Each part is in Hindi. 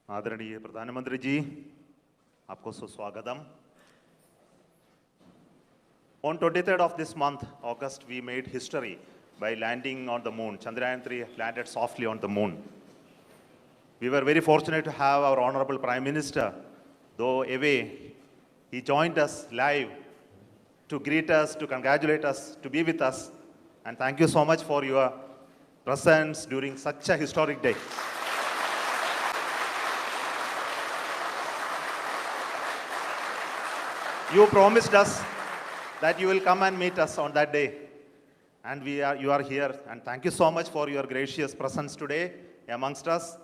आदरणीय प्रधानमंत्री जी, आपको सुस्वागतम. On 23rd of this month, August, we made history by landing on the moon. Chandrayaan-3 landed softly on the moon. We were very fortunate to have our Honorable Prime Minister, though away, he joined us live to greet us, to congratulate us, to be with us. And thank you so much for your presence during such a historic day. You promised us that you will come and meet us on that day. And you are here. And thank you so much for your gracious presence today amongst us.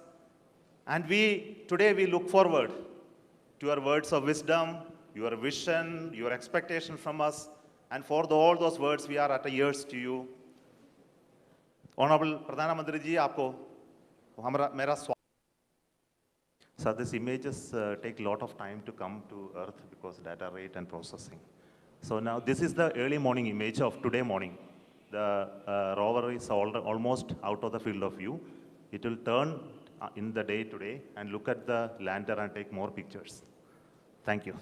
And today we look forward to your words of wisdom, your vision, your expectation from us. And for all those words, we are at ears to you. Honorable Pradhana Mantri ji, aapko mera swagat. So these images take a lot of time to come to Earth because data rate and processing. So now this is the early morning image of today morning. The rover is almost out of the field of view. It will turn in the day today and look at the lander and take more pictures. Thank you.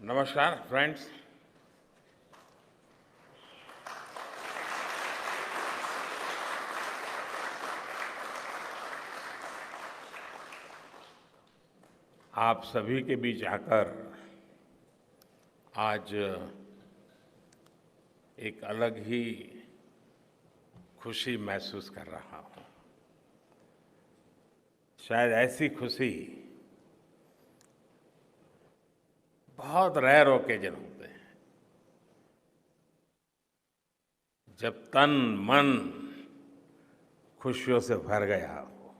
नमस्कार फ्रेंड्स. आप सभी के बीच आकर आज एक अलग ही खुशी महसूस कर रहा हूं. शायद ऐसी खुशी बहुत रेयर ओकेजन होते हैं जब तन मन खुशियों से भर गया हो.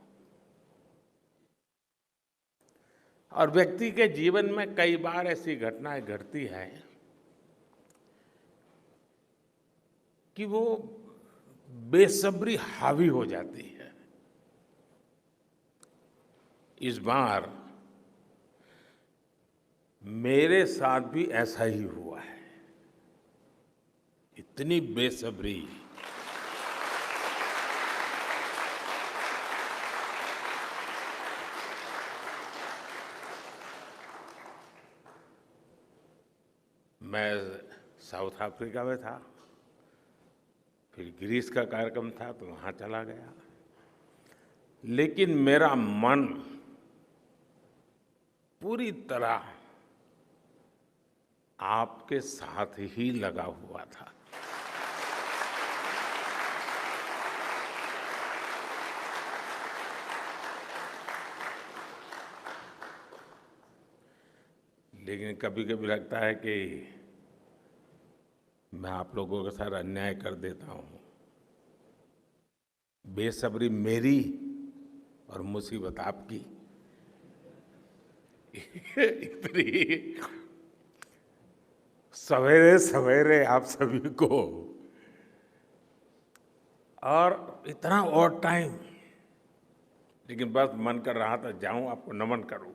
और व्यक्ति के जीवन में कई बार ऐसी घटनाएं घटती हैं कि वो बेसब्री हावी हो जाती है. इस बार मेरे साथ भी ऐसा ही हुआ है. इतनी बेसब्री. मैं साउथ अफ्रीका में था, फिर ग्रीस का कार्यक्रम था तो वहाँ चला गया. लेकिन मेरा मन पूरी तरह आपके साथ ही लगा हुआ था. लेकिन कभी कभी लगता है कि मैं आप लोगों के साथ अन्याय कर देता हूं। बेसब्री मेरी और मुसीबत आपकी। इतनी सवेरे सवेरे आप सभी को और इतना और टाइम, लेकिन बस मन कर रहा था जाऊं आपको नमन करूं।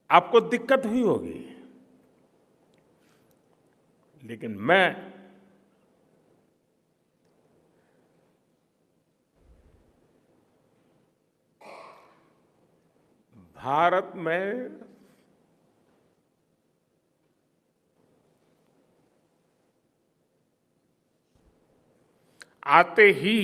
आपको दिक्कत हुई होगी, लेकिन मैं भारत में आते ही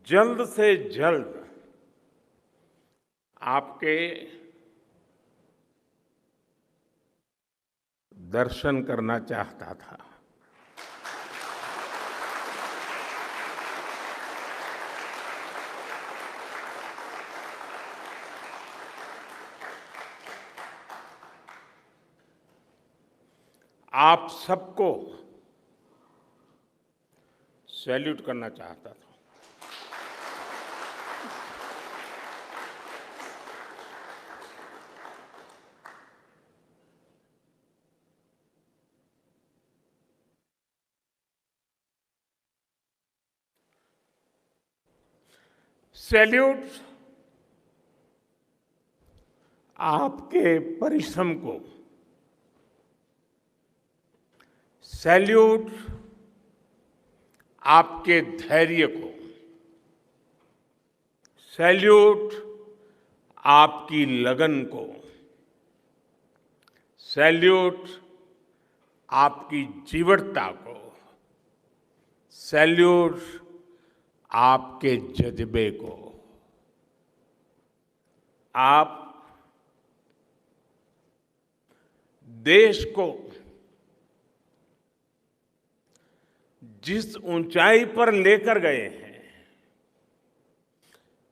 जल्द से जल्द आपके दर्शन करना चाहता था। आप सबको सैल्यूट करना चाहता था। सैल्यूट आपके परिश्रम को, सैल्यूट आपके धैर्य को, सैल्यूट आपकी लगन को, सैल्यूट आपकी जीवटता को, सैल्यूट आपके जज्बे को। आप देश को जिस ऊंचाई पर लेकर गए हैं,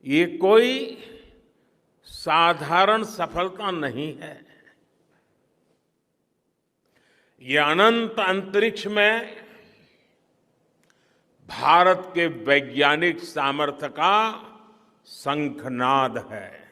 ये कोई साधारण सफलता नहीं है। ये अनंत अंतरिक्ष में भारत के वैज्ञानिक सामर्थ्य का शंखनाद है।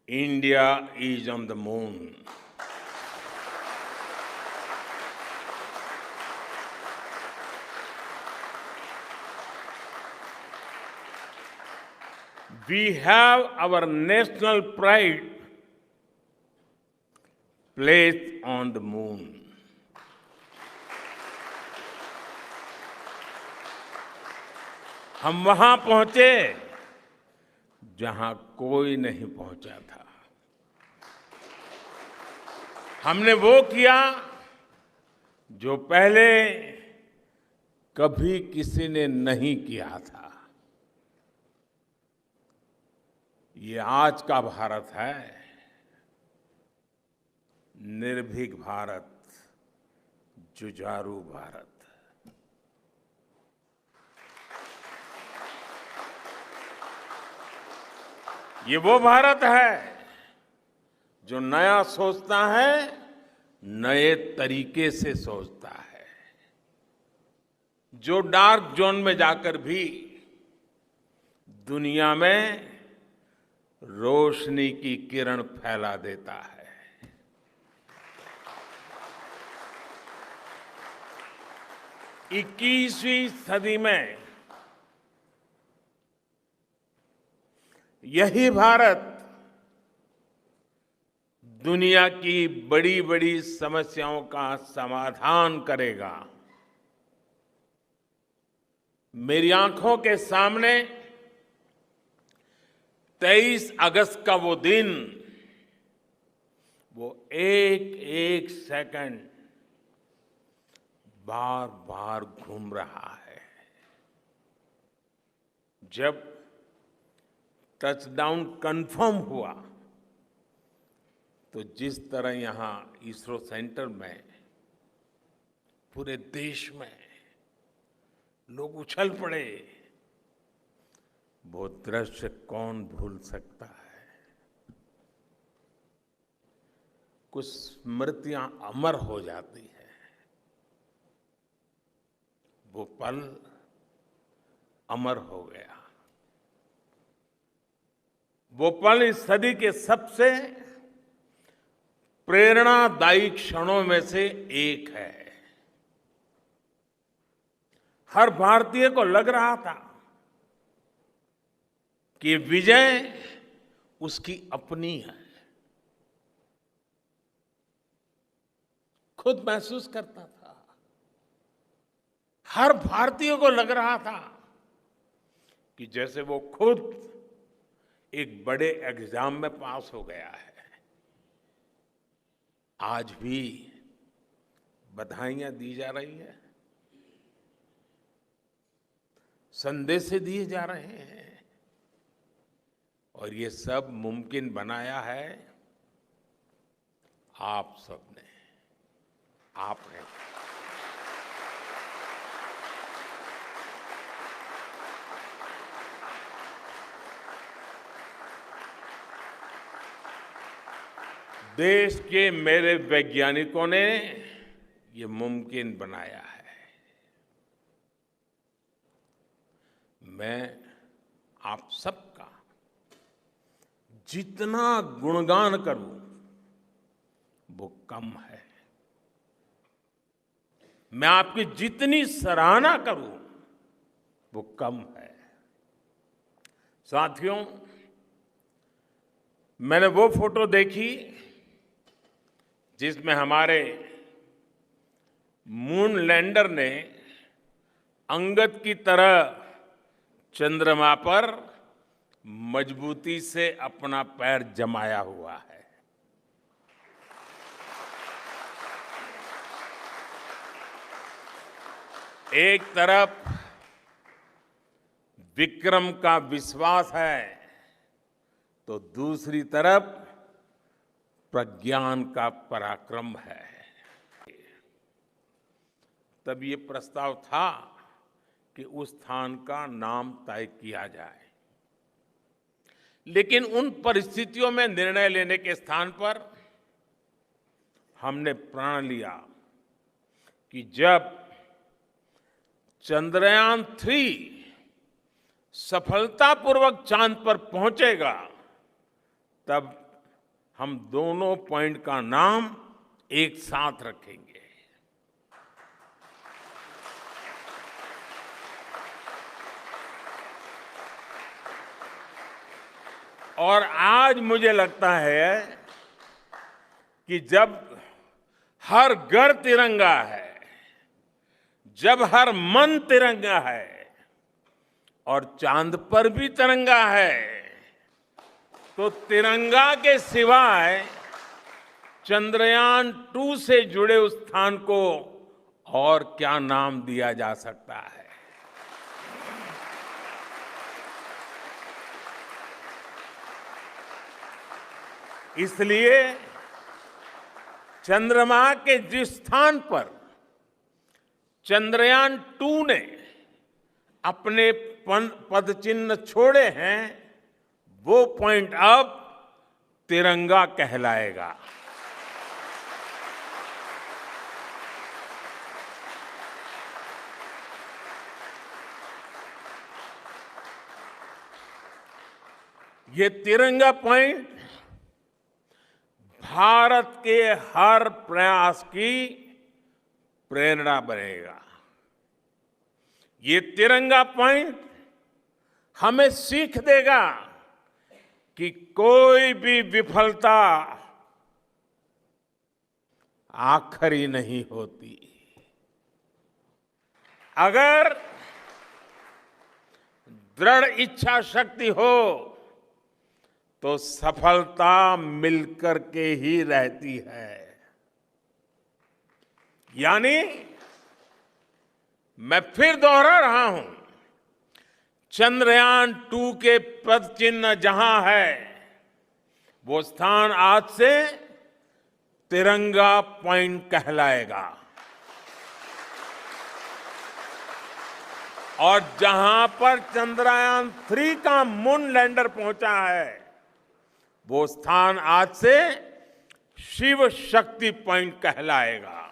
India is on the moon. We have our national pride placed on the moon. हम वहां पहुंचे जहां कोई नहीं पहुंचा था। हमने वो किया जो पहले कभी किसी ने नहीं किया था। ये आज का भारत है, निर्भीक भारत, जुझारू भारत। ये वो भारत है जो नया सोचता है, नए तरीके से सोचता है, जो डार्क जोन में जाकर भी दुनिया में रोशनी की किरण फैला देता है। 21वीं सदी में यही भारत दुनिया की बड़ी बड़ी समस्याओं का समाधान करेगा। मेरी आंखों के सामने 23 अगस्त का वो दिन, वो एक एक सेकंड बार बार घूम रहा है। जब टचडाउन कंफर्म हुआ तो जिस तरह यहां इसरो सेंटर में, पूरे देश में लोग उछल पड़े, वो दृश्य कौन भूल सकता है। कुछ स्मृतियां अमर हो जाती है। वो पल अमर हो गया। वो पल इस सदी के सबसे प्रेरणादायी क्षणों में से एक है। हर भारतीय को लग रहा था कि विजय उसकी अपनी है। खुद महसूस करता था। हर भारतीय को लग रहा था कि जैसे वो खुद एक बड़े एग्जाम में पास हो गया है। आज भी बधाइयां दी जा रही है, संदेश दिए जा रहे हैं, और ये सब मुमकिन बनाया है आप सबने, आपने। देश के मेरे वैज्ञानिकों ने ये मुमकिन बनाया है। मैं आप सबका जितना गुणगान करूं वो कम है। मैं आपकी जितनी सराहना करूं वो कम है। साथियों, मैंने वो फोटो देखी जिसमें हमारे मून लैंडर ने अंगद की तरह चंद्रमा पर मजबूती से अपना पैर जमाया हुआ है। एक तरफ विक्रम का विश्वास है तो दूसरी तरफ प्रज्ञान का पराक्रम है। तब ये प्रस्ताव था कि उस स्थान का नाम तय किया जाए, लेकिन उन परिस्थितियों में निर्णय लेने के स्थान पर हमने प्रण लिया कि जब चंद्रयान 3 सफलतापूर्वक चांद पर पहुंचेगा तब हम दोनों पॉइंट का नाम एक साथ रखेंगे। और आज मुझे लगता है कि जब हर घर तिरंगा है, जब हर मन तिरंगा है और चांद पर भी तिरंगा है, तो तिरंगा के सिवाय चंद्रयान 2 से जुड़े उस स्थान को और क्या नाम दिया जा सकता है। इसलिए चंद्रमा के जिस स्थान पर चंद्रयान 2 ने अपने पद चिन्ह छोड़े हैं, वो पॉइंट अब तिरंगा कहलाएगा। ये तिरंगा पॉइंट भारत के हर प्रयास की प्रेरणा बनेगा। ये तिरंगा पॉइंट हमें सीख देगा कि कोई भी विफलता आखिरी नहीं होती। अगर दृढ़ इच्छा शक्ति हो तो सफलता मिलकर के ही रहती है। यानी मैं फिर दोहरा रहा हूं, चंद्रयान 2 के पद चिन्ह जहां है, वो स्थान आज से तिरंगा पॉइंट कहलाएगा। और जहां पर चंद्रयान 3 का मून लैंडर पहुंचा है, वो स्थान आज से शिव शक्ति पॉइंट कहलाएगा।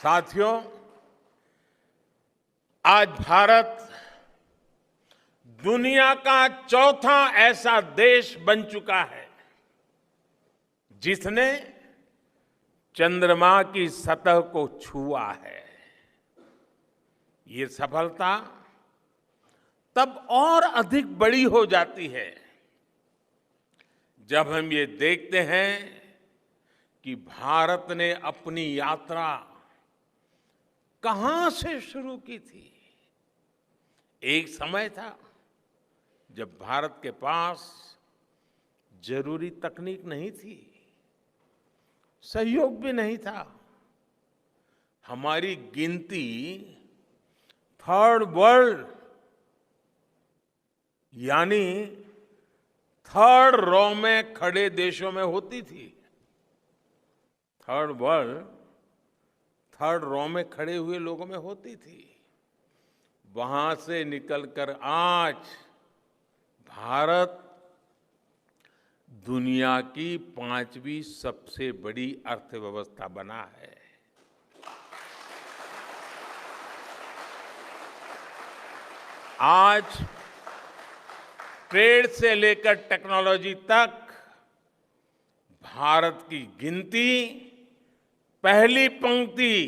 साथियों, आज भारत दुनिया का चौथा ऐसा देश बन चुका है जिसने चंद्रमा की सतह को छुआ है। ये सफलता तब और अधिक बड़ी हो जाती है जब हम ये देखते हैं कि भारत ने अपनी यात्रा कहां से शुरू की थी। एक समय था जब भारत के पास जरूरी तकनीक नहीं थी, सहयोग भी नहीं था। हमारी गिनती थर्ड वर्ल्ड यानी थर्ड रॉ में खड़े देशों में होती थी। थर्ड वर्ल्ड थर्ड रॉ में खड़े हुए लोगों में होती थी। वहां से निकलकर आज भारत दुनिया की 5वीं सबसे बड़ी अर्थव्यवस्था बना है। आज ट्रेड से लेकर टेक्नोलॉजी तक भारत की गिनती पहली पंक्ति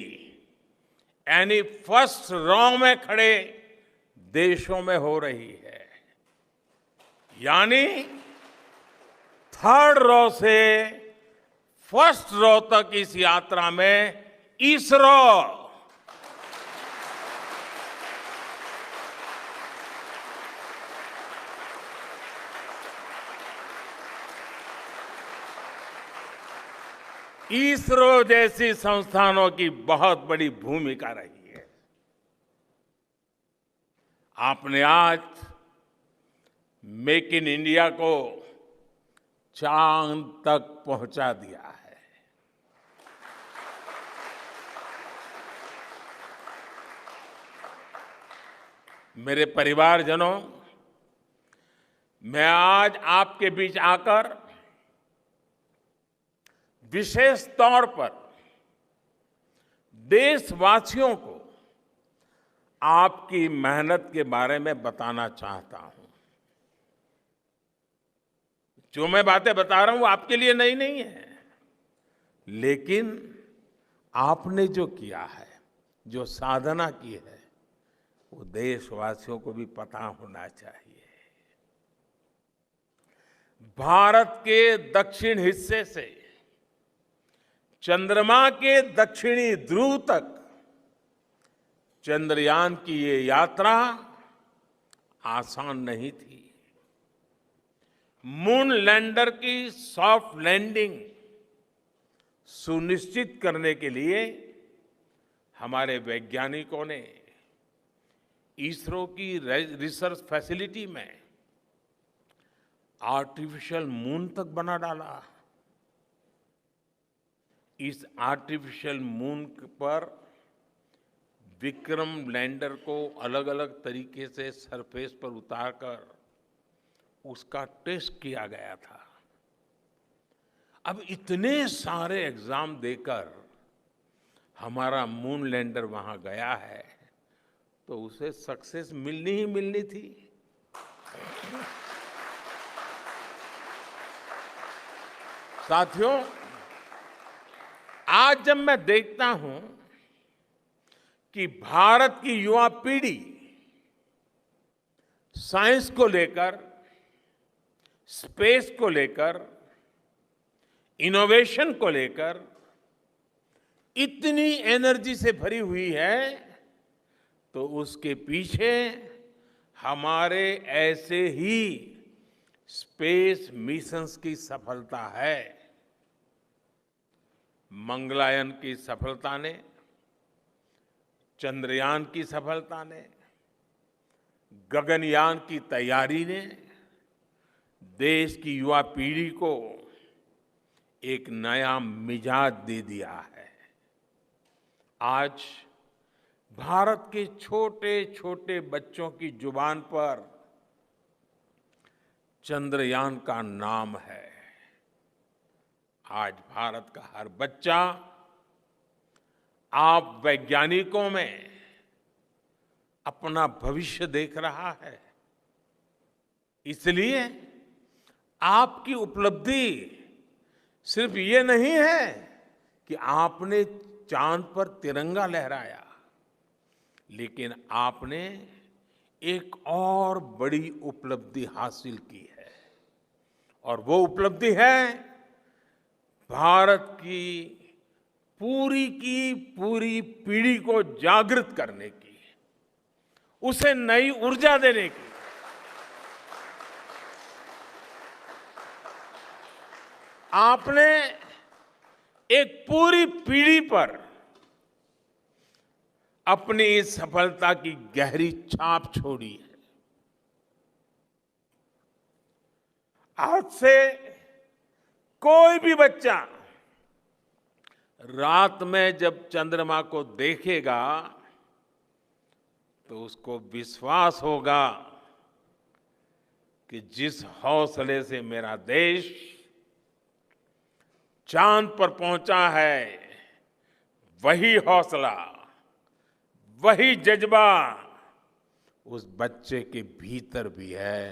यानी फर्स्ट रॉ में खड़े देशों में हो रही है। यानी थर्ड रॉ से फर्स्ट रॉ तक इस यात्रा में इसरो इसरो जैसी संस्थानों की बहुत बड़ी भूमिका रही है। आपने आज मेक इन इंडिया को चांद तक पहुंचा दिया है। मेरे परिवारजनों, मैं आज आपके बीच आकर विशेष तौर पर देशवासियों को आपकी मेहनत के बारे में बताना चाहता हूं। जो मैं बातें बता रहा हूं वो आपके लिए नई नहीं है, लेकिन आपने जो किया है, जो साधना की है, वो देशवासियों को भी पता होना चाहिए। भारत के दक्षिण हिस्से से चंद्रमा के दक्षिणी ध्रुव तक चंद्रयान की ये यात्रा आसान नहीं थी। मून लैंडर की सॉफ्ट लैंडिंग सुनिश्चित करने के लिए हमारे वैज्ञानिकों ने इसरो की रिसर्च फैसिलिटी में आर्टिफिशियल मून तक बना डाला। इस आर्टिफिशियल मून पर विक्रम लैंडर को अलग अलग तरीके से सरफेस पर उतारकर उसका टेस्ट किया गया था। अब इतने सारे एग्जाम देकर हमारा मून लैंडर वहां गया है, तो उसे सक्सेस मिलनी ही मिलनी थी। साथियों, आज जब मैं देखता हूं कि भारत की युवा पीढ़ी साइंस को लेकर, स्पेस को लेकर, इनोवेशन को लेकर इतनी एनर्जी से भरी हुई है, तो उसके पीछे हमारे ऐसे ही स्पेस मिशंस की सफलता है। मंगलयान की सफलता ने, चंद्रयान की सफलता ने, गगनयान की तैयारी ने देश की युवा पीढ़ी को एक नया मिजाज दे दिया है। आज भारत के छोटे छोटे बच्चों की जुबान पर चंद्रयान का नाम है। आज भारत का हर बच्चा आप वैज्ञानिकों में अपना भविष्य देख रहा है। इसलिए आपकी उपलब्धि सिर्फ ये नहीं है कि आपने चांद पर तिरंगा लहराया, लेकिन आपने एक और बड़ी उपलब्धि हासिल की है, और वो उपलब्धि है भारत की पूरी पीढ़ी को जागृत करने की, उसे नई ऊर्जा देने की। आपने एक पूरी पीढ़ी पर अपनी इस सफलता की गहरी छाप छोड़ी है। आज से कोई भी बच्चा रात में जब चंद्रमा को देखेगा तो उसको विश्वास होगा कि जिस हौसले से मेरा देश चांद पर पहुंचा है, वही हौसला, वही जज्बा उस बच्चे के भीतर भी है,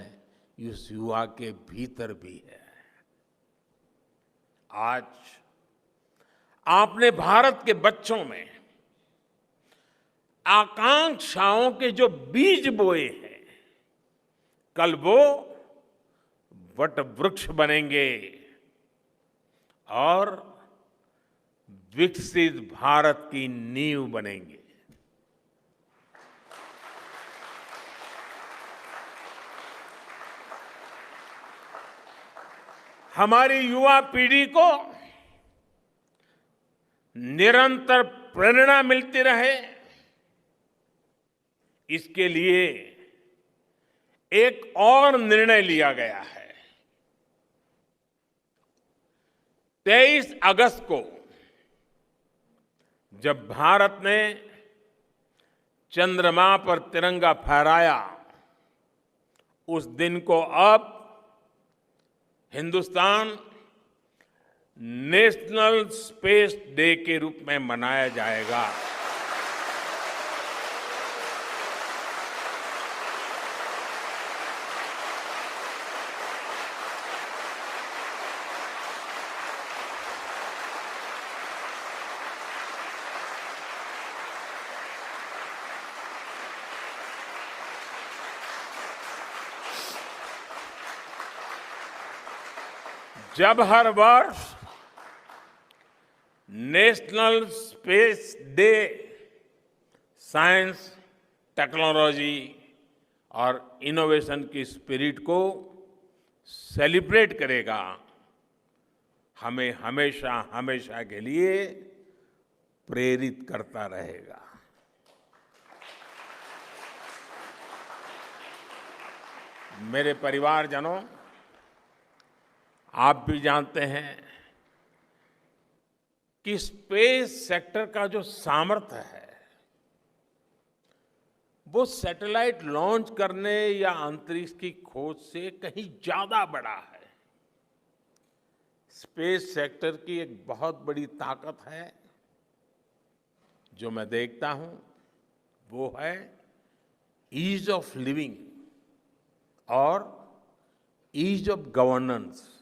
उस युवा के भीतर भी है। आज आपने भारत के बच्चों में आकांक्षाओं के जो बीज बोए हैं, कल वो वट वृक्ष बनेंगे और विकसित भारत की नींव बनेंगे। हमारी युवा पीढ़ी को निरंतर प्रेरणा मिलती रहे, इसके लिए एक और निर्णय लिया गया है। 23 अगस्त को जब भारत ने चंद्रमा पर तिरंगा फहराया, उस दिन को अब हिंदुस्तान नेशनल स्पेस डे के रूप में मनाया जाएगा। जब हर वर्ष national space day science, technology और इनोवेशन की स्पिरिट को सेलिब्रेट करेगा, हमें हमेशा हमेशा के लिए प्रेरित करता रहेगा। मेरे परिवारजनों, आप भी जानते हैं कि स्पेस सेक्टर का जो सामर्थ्य है, वो सैटेलाइट लॉन्च करने या अंतरिक्ष की खोज से कहीं ज्यादा बड़ा है। स्पेस सेक्टर की एक बहुत बड़ी ताकत है जो मैं देखता हूं, वो है ईज ऑफ लिविंग और ईज ऑफ गवर्नेंस।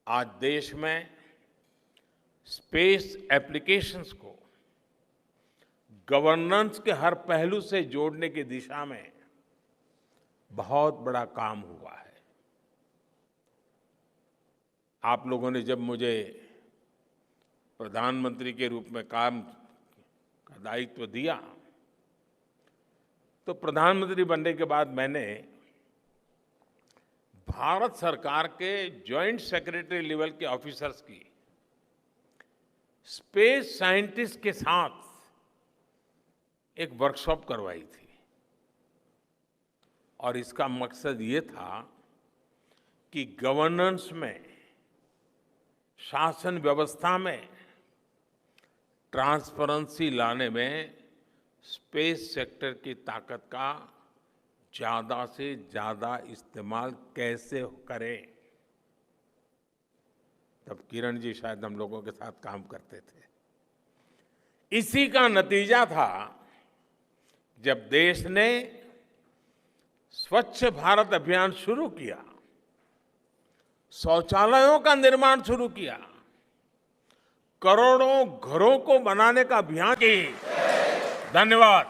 आज देश में स्पेस एप्लीकेशंस को गवर्नेंस के हर पहलू से जोड़ने की दिशा में बहुत बड़ा काम हुआ है। आप लोगों ने जब मुझे प्रधानमंत्री के रूप में काम का दायित्व दिया, तो प्रधानमंत्री बनने के बाद मैंने भारत सरकार के जॉइंट सेक्रेटरी लेवल के ऑफिसर्स की स्पेस साइंटिस्ट के साथ एक वर्कशॉप करवाई थी और इसका मकसद ये था कि गवर्नेंस में, शासन व्यवस्था में ट्रांसपेरेंसी लाने में स्पेस सेक्टर की ताकत का ज्यादा से ज्यादा इस्तेमाल कैसे करें। तब किरण जी शायद हम लोगों के साथ काम करते थे। इसी का नतीजा था जब देश ने स्वच्छ भारत अभियान शुरू किया, शौचालयों का निर्माण शुरू किया, करोड़ों घरों को बनाने का अभियान की। धन्यवाद।